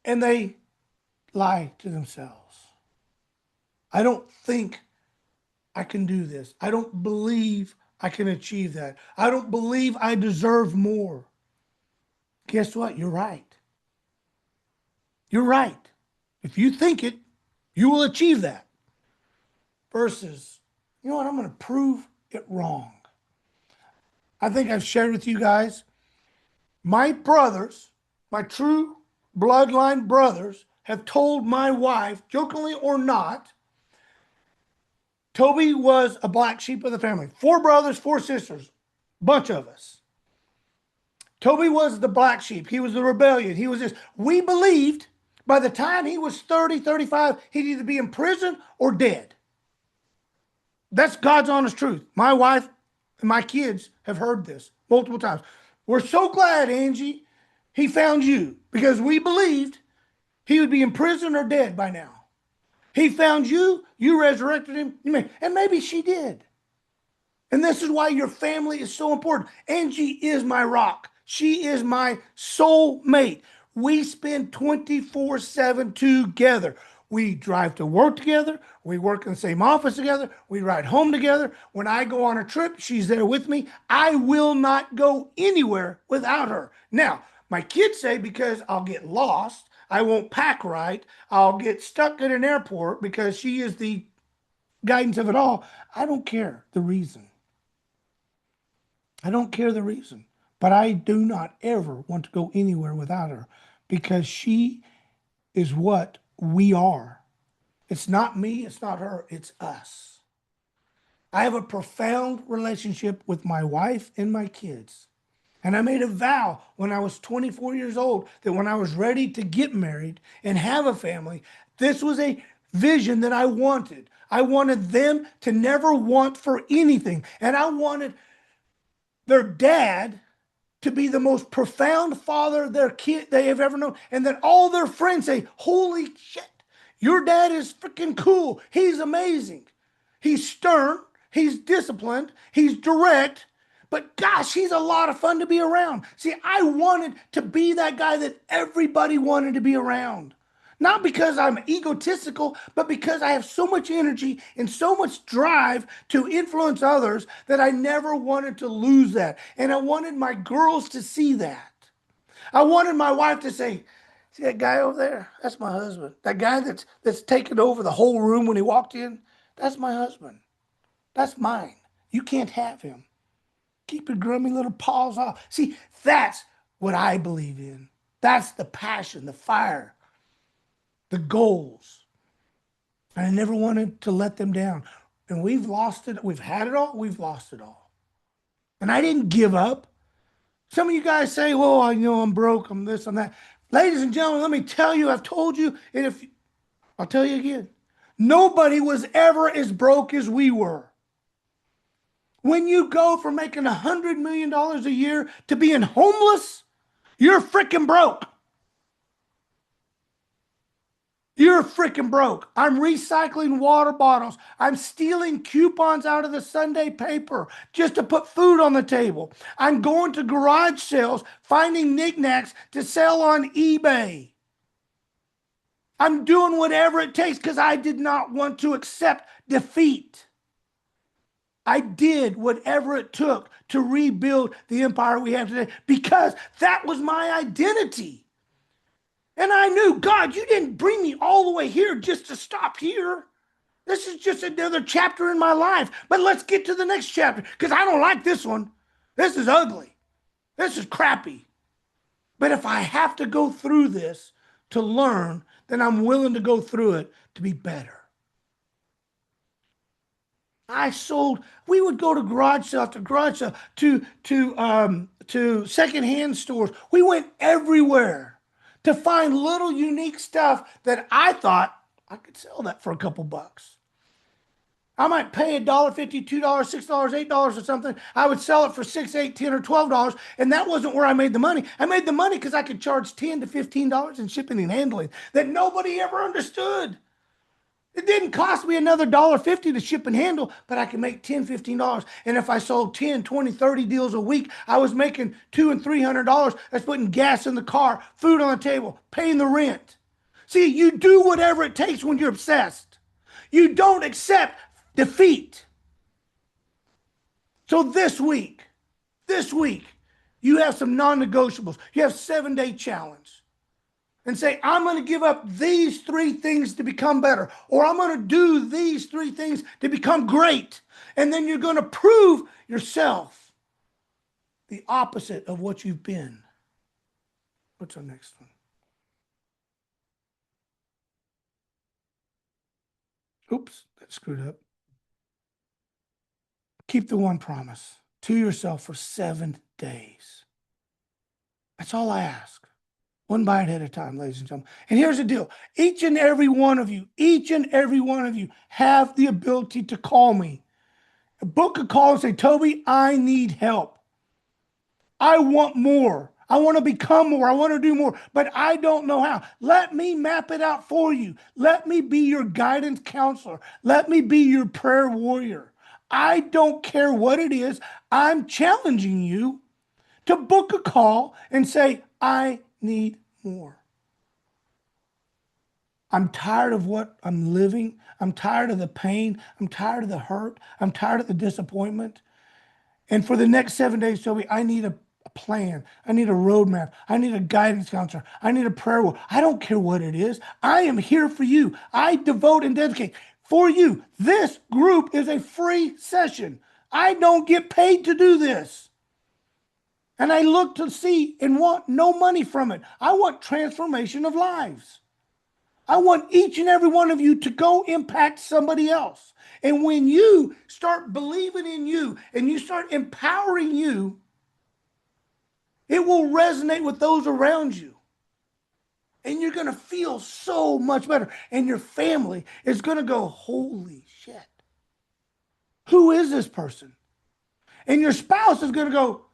and they lie to themselves. I don't think I can do this. I don't believe I can achieve that. I don't believe I deserve more. Guess what? You're right. You're right. If you think it, you will achieve that. Versus, you know what? I'm going to prove it wrong. I think I've shared with you guys, my brothers, my true bloodline brothers, have told my wife, jokingly or not, Toby was a black sheep of the family. 4 brothers, 4 sisters, bunch of us. Toby was the black sheep. He was the rebellion. He was this. We believed by the time he was 30, 35, he'd either be in prison or dead. That's God's honest truth. My wife and my kids have heard this multiple times. We're so glad, Angie, he found you because we believed he would be in prison or dead by now. He found you, you resurrected him, and maybe she did. And this is why your family is so important. Angie is my rock. She is my soul mate. We spend 24/7 together. We drive to work together. We work in the same office together. We ride home together. When I go on a trip, she's there with me. I will not go anywhere without her. Now, my kids say because I'll get lost, I won't pack right, I'll get stuck at an airport because she is the guidance of it all. I don't care the reason. I don't care the reason, but I do not ever want to go anywhere without her because she is what we are. It's not me, it's not her, it's us. I have a profound relationship with my wife and my kids. And I made a vow when I was 24 years old that when I was ready to get married and have a family, this was a vision that I wanted. I wanted them to never want for anything. And I wanted their dad to be the most profound father their kid they have ever known. And then all their friends say, holy shit, your dad is freaking cool. He's amazing. He's stern. He's disciplined. He's direct. But gosh, he's a lot of fun to be around. See, I wanted to be that guy that everybody wanted to be around. Not because I'm egotistical, but because I have so much energy and so much drive to influence others that I never wanted to lose that. And I wanted my girls to see that. I wanted my wife to say, see that guy over there? That's my husband. That guy that's taken over the whole room when he walked in? That's my husband. That's mine. You can't have him. Keep your grummy little paws off. See, that's what I believe in. That's the passion, the fire, the goals. And I never wanted to let them down. And we've lost it. We've had it all. We've lost it all. And I didn't give up. Some of you guys say, well, I know I'm broke. I'm this, I'm that. Ladies and gentlemen, let me tell you, I've told you, and if I'll tell you again, nobody was ever as broke as we were. When you go from making $100 million a year to being homeless, you're freaking broke. You're freaking broke. I'm recycling water bottles. I'm stealing coupons out of the Sunday paper just to put food on the table. I'm going to garage sales, finding knickknacks to sell on eBay. I'm doing whatever it takes because I did not want to accept defeat. I did whatever it took to rebuild the empire we have today because that was my identity. And I knew, God, you didn't bring me all the way here just to stop here. This is just another chapter in my life. But let's get to the next chapter because I don't like this one. This is ugly. This is crappy. But if I have to go through this to learn, then I'm willing to go through it to be better. We would go to garage sale after garage sale, to secondhand stores. We went everywhere to find little unique stuff that I thought I could sell that for a couple bucks. I might pay $1.50, $2, $6, $8 or something. I would sell it for $6, $8, $10, or $12, and that wasn't where I made the money. I made the money because I could charge $10 to $15 in shipping and handling that nobody ever understood. It didn't cost me another $1.50 to ship and handle, but I could make $10, $15. And if I sold 10, 20, 30 deals a week, I was making $200 and $300. That's putting gas in the car, food on the table, paying the rent. See, you do whatever it takes when you're obsessed. You don't accept defeat. So this week, you have some non-negotiables. You have 7-day challenge. And say, I'm going to give up these 3 things to become better. Or I'm going to do these 3 things to become great. And then you're going to prove yourself the opposite of what you've been. What's our next one? Oops, that screwed up. Keep the one promise to yourself for 7 days. That's all I ask. One bite at a time, ladies and gentlemen. And here's the deal. Each and every one of you have the ability to call me book a call and say, Toby, I need help. I want more. I want to become more. I want to do more, but I don't know how. Let me map it out for you. Let me be your guidance counselor. Let me be your prayer warrior. I don't care what it is. I'm challenging you to book a call and say, I need more. I'm tired of what I'm living. I'm tired of the pain. I'm tired of the hurt. I'm tired of the disappointment. And for the next 7 days, Toby, I need a plan. I need a roadmap. I need a guidance counselor. I need a prayer wall. I don't care what it is. I am here for you. I devote and dedicate for you. This group is a free session. I don't get paid to do this. And I look to see and want no money from it. I want transformation of lives. I want each and every one of you to go impact somebody else. And when you start believing in you and you start empowering you, it will resonate with those around you. And you're going to feel so much better. And your family is going to go, holy shit. Who is this person? And your spouse is going to go,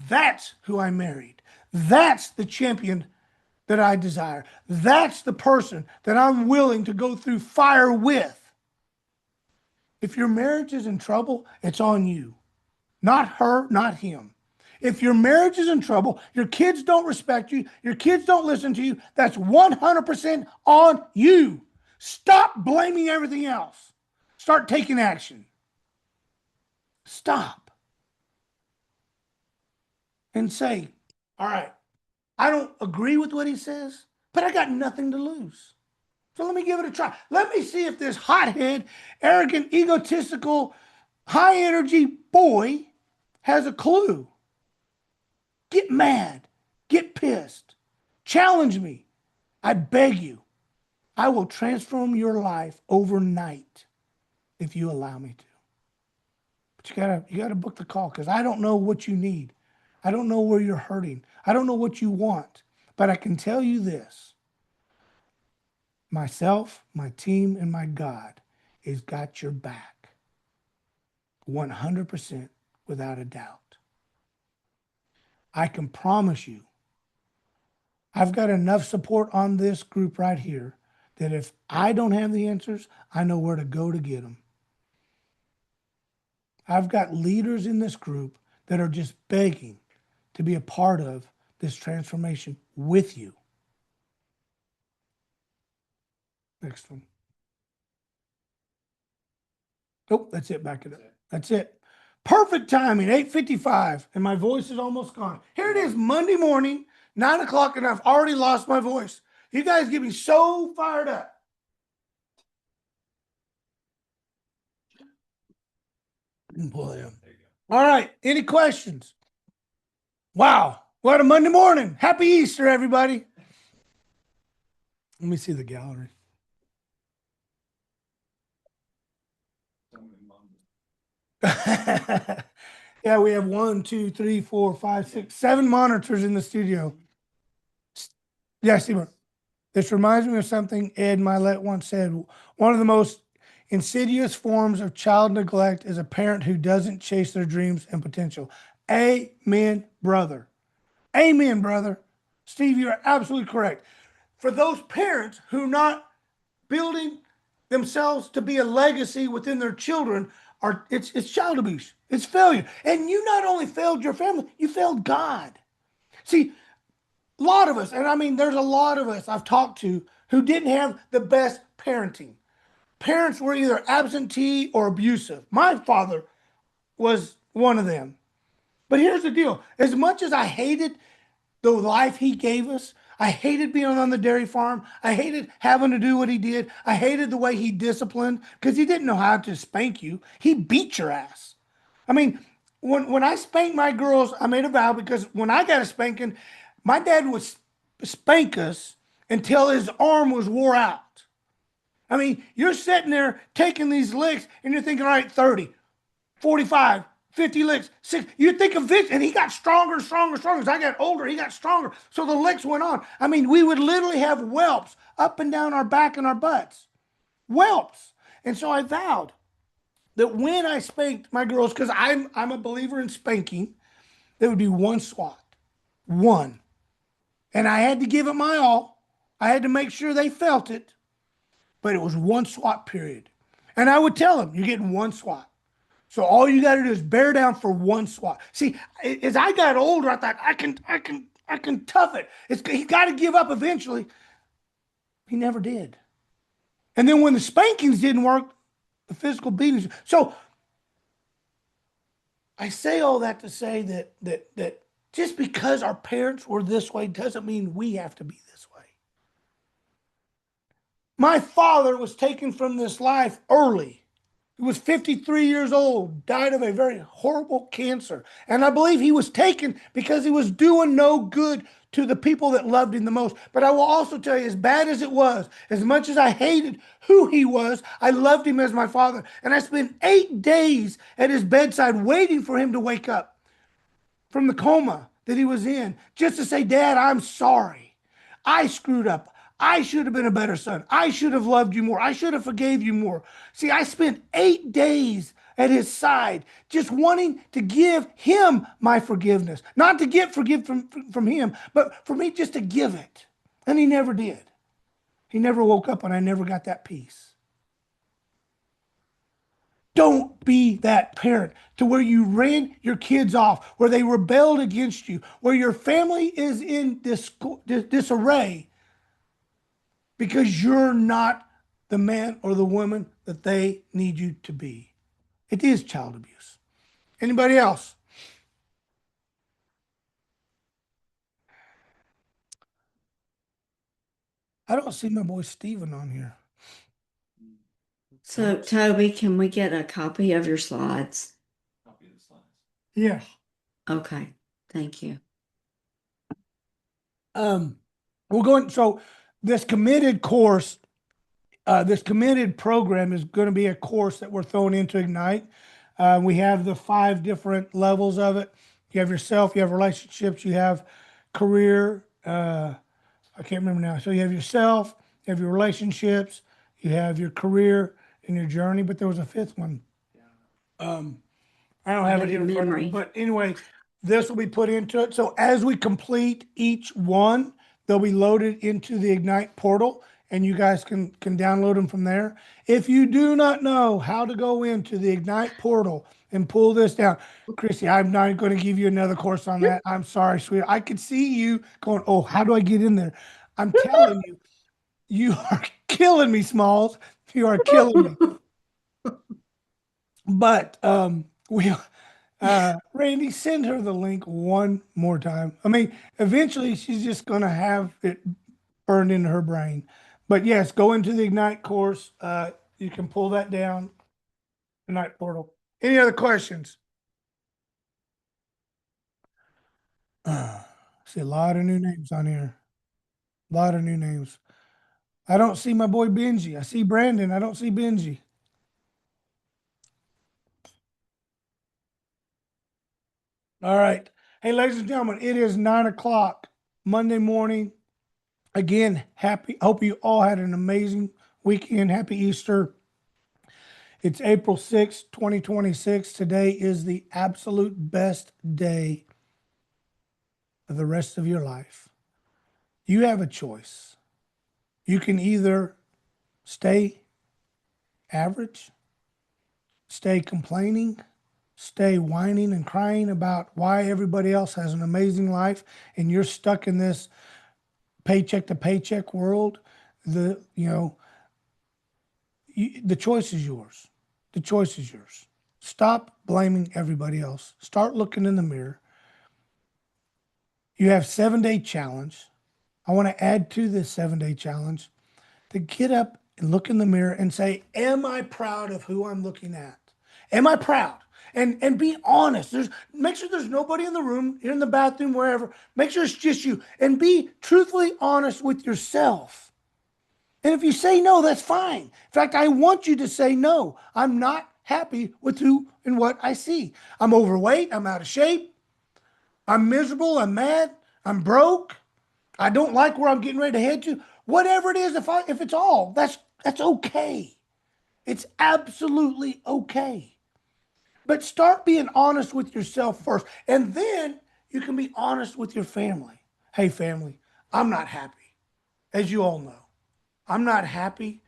that's who I married. That's the champion that I desire. That's the person that I'm willing to go through fire with. If your marriage is in trouble, it's on you. Not her, not him. If your marriage is in trouble, your kids don't respect you, your kids don't listen to you, that's 100% on you. Stop blaming everything else. Start taking action. Stop. And say, all right, I don't agree with what he says, but I got nothing to lose. So let me give it a try. Let me see if this hothead, arrogant, egotistical, high energy boy has a clue. Get mad. Get pissed. Challenge me. I beg you. I will transform your life overnight if you allow me to. But you gotta book the call because I don't know what you need. I don't know where you're hurting. I don't know what you want. But I can tell you this. Myself, my team, and my God has got your back 100% without a doubt. I can promise you, I've got enough support on this group right here that if I don't have the answers, I know where to go to get them. I've got leaders in this group that are just begging to be a part of this transformation with you. Next one. Oh, that's it. Back it up. That's it. Perfect timing, 8:55, and my voice is almost gone. Here it is, Monday morning, 9 o'clock, and I've already lost my voice. You guys get me so fired up. All right, any questions? Wow, what a Monday morning. Happy Easter, everybody. Let me see the gallery. Yeah, we have 1, 2, 3, 4, 5, 6, 7 monitors in the studio. Yeah, Steve. This reminds me of something Ed Milet once said. One of the most insidious forms of child neglect is a parent who doesn't chase their dreams and potential. Amen, brother. Amen, brother. Steve, you're absolutely correct. For those parents who are not building themselves to be a legacy within their children, it's child abuse. It's failure. And you not only failed your family, you failed God. See, a lot of us, and I mean, there's a lot of us I've talked to who didn't have the best parenting. Parents were either absentee or abusive. My father was one of them. But here's the deal. As much as I hated the life he gave us, I hated being on the dairy farm. I hated having to do what he did. I hated the way he disciplined because he didn't know how to spank you. He beat your ass. I mean, when I spanked my girls, I made a vow because when I got a spanking, my dad would spank us until his arm was wore out. I mean, you're sitting there taking these licks and you're thinking, all right, 30, 45, 50 licks, 6. You think of Vic, and he got stronger and stronger and stronger. As I got older, he got stronger. So the licks went on. I mean, we would literally have whelps up and down our back and our butts. Whelps. And so I vowed, that when I spanked my girls, because I'm a believer in spanking, there would be one swat, one, and I had to give it my all. I had to make sure they felt it, but it was one swat period, and I would tell them, "You're getting one swat." So all you got to do is bear down for one swat. See, as I got older, I thought I can tough it. He got to give up eventually. He never did. And then when the spankings didn't work, the physical beatings. So I say all that to say that just because our parents were this way doesn't mean we have to be this way. My father was taken from this life early. He was 53 years old, died of a very horrible cancer. And I believe he was taken because he was doing no good to the people that loved him the most. But I will also tell you, as bad as it was, as much as I hated who he was, I loved him as my father. And I spent 8 days at his bedside waiting for him to wake up from the coma that he was in, just to say, "Dad, I'm sorry. I screwed up. I should have been a better son. I should have loved you more. I should have forgave you more." See, I spent 8 days at his side just wanting to give him my forgiveness, not to get from him, but for me just to give it. And he never did. He never woke up, and I never got that peace. Don't be that parent to where you ran your kids off, where they rebelled against you, where your family is in disarray because you're not the man or the woman that they need you to be. It is child abuse. Anybody else? I don't see my boy Steven on here. So Toby, can we get a copy of your slides? Yeah. Okay, thank you. Um, we're going, so this committed course, this committed program is going to be a course that we're throwing into Ignite. We have the 5 different levels of it. You have yourself, you have relationships, you have career. I can't remember now. So you have yourself, you have your relationships, you have your career and your journey. But there was a fifth one. I don't have it here in front of me. Memory. But anyway, this will be put into it. So as we complete each one, they'll be loaded into the Ignite portal, and you guys can download them from there. If you do not know how to go into the Ignite portal and pull this down, Chrissy, I'm not going to give you another course on that. I'm sorry, sweet. I could see you going, "Oh, how do I get in there?" I'm telling you, you are killing me, Smalls. You are killing me. But we Randy, send her the link one more time. I mean, eventually she's just gonna have it burned into her brain. But yes, go into the Ignite course. You can pull that down, Ignite portal. Any other questions? See a lot of new names on here. A lot of new names. I don't see my boy Benji. I see Brandon. I don't see Benji. All right. Hey, ladies and gentlemen, it is 9 o'clock Monday morning. Again, hope you all had an amazing weekend. Happy Easter. It's April 6th, 2026. Today is the absolute best day of the rest of your life. You have a choice. You can either stay average, stay complaining, stay whining and crying about why everybody else has an amazing life and you're stuck in this paycheck to paycheck world. The you know the choice is yours. The choice is yours. Stop blaming everybody else. Start looking in the mirror. You have 7 day challenge. I want to add to this 7 day challenge to get up and look in the mirror and say, "Am I proud of who I'm looking at? Am I proud?" And be honest. Make sure there's nobody in the room, you're in the bathroom, wherever. Make sure it's just you. And be truthfully honest with yourself. And if you say no, that's fine. In fact, I want you to say no. I'm not happy with who and what I see. I'm overweight. I'm out of shape. I'm miserable. I'm mad. I'm broke. I don't like where I'm getting ready to head to. Whatever it is, if it's all, that's okay. It's absolutely okay. But start being honest with yourself first. And then you can be honest with your family. Hey, family, I'm not happy. As you all know, I'm not happy.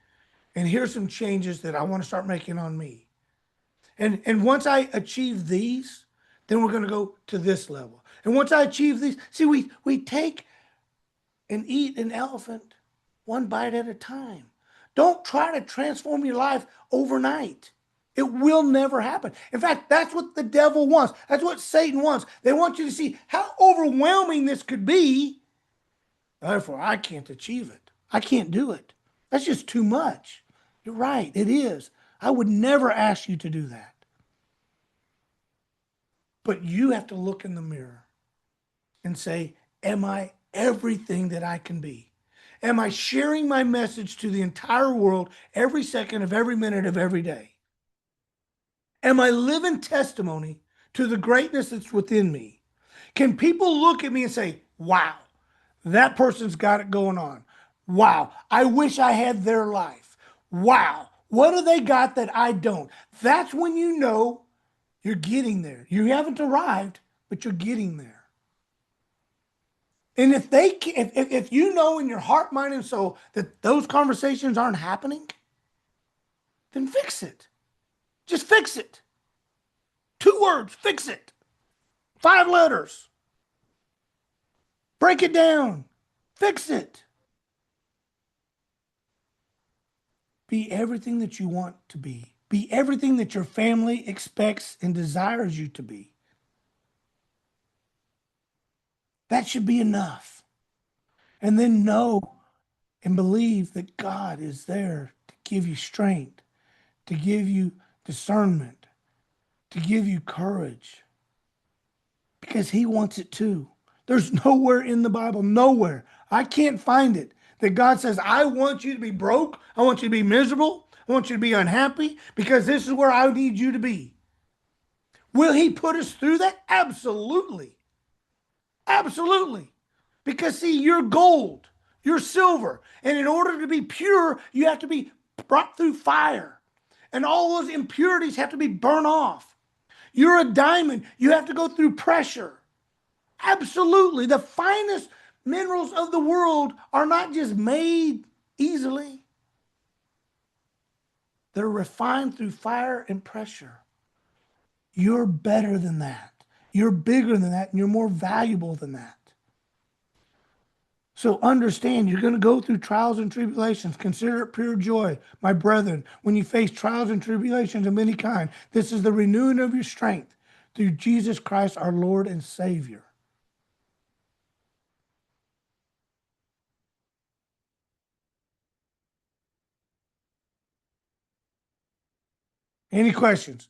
And here's some changes that I want to start making on me. And once I achieve these, then we're going to go to this level. And once I achieve these, see, we take and eat an elephant one bite at a time. Don't try to transform your life overnight. It will never happen. In fact, that's what the devil wants. That's what Satan wants. They want you to see how overwhelming this could be. Therefore, I can't achieve it. I can't do it. That's just too much. You're right, it is. I would never ask you to do that. But you have to look in the mirror and say, am I everything that I can be? Am I sharing my message to the entire world every second of every minute of every day? Am I living testimony to the greatness that's within me? Can people look at me and say, wow, that person's got it going on? Wow, I wish I had their life. Wow, what do they got that I don't? That's when you know you're getting there. You haven't arrived, but you're getting there. And if they can, if you know in your heart, mind, and soul that those conversations aren't happening, then fix it. Just fix it. 2 words, fix it. 5 letters. Break it down. Fix it. Be everything that you want to be. Be everything that your family expects and desires you to be. That should be enough. And then know and believe that God is there to give you strength, to give you discernment, to give you courage, because He wants it too. There's nowhere in the Bible, nowhere, I can't find it, that God says, I want you to be broke. I want you to be miserable. I want you to be unhappy because this is where I need you to be. Will He put us through that? Absolutely. Absolutely. Because see, you're gold, you're silver. And in order to be pure, you have to be brought through fire. And all those impurities have to be burnt off. You're a diamond, you have to go through pressure. Absolutely. The finest minerals of the world are not just made easily, they're refined through fire and pressure. You're better than that. You're bigger than that, and you're more valuable than that. So understand you're going to go through trials and tribulations. Consider it pure joy, my brethren, when you face trials and tribulations of any kind. This is the renewing of your strength through Jesus Christ, our Lord and Savior. Any questions?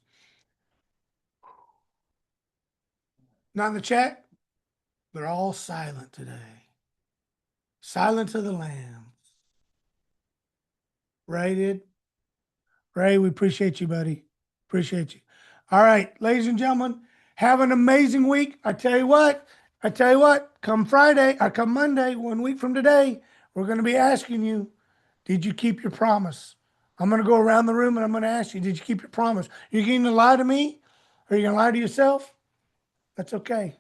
Not in the chat? They're all silent today. Silence of the Lambs. Rated. Ray, we appreciate you, buddy. Appreciate you. All right, ladies and gentlemen, have an amazing week. I tell you what, come Friday or come Monday, 1 week from today, we're going to be asking you, did you keep your promise? I'm going to go around the room and I'm going to ask you, did you keep your promise? You're going to lie to me? Or are you going to lie to yourself? That's okay.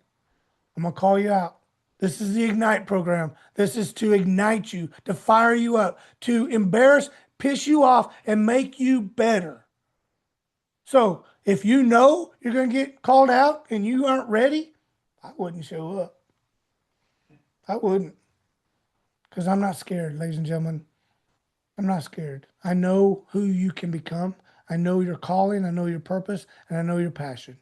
I'm going to call you out. This is the Ignite program. This is to ignite you, to fire you up, to embarrass, piss you off, and make you better. So if you know you're going to get called out and you aren't ready, I wouldn't show up. I wouldn't. Because I'm not scared, ladies and gentlemen. I'm not scared. I know who you can become. I know your calling. I know your purpose. And I know your passion.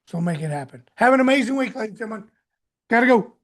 So make it happen. Have an amazing week, ladies and gentlemen. Gotta go.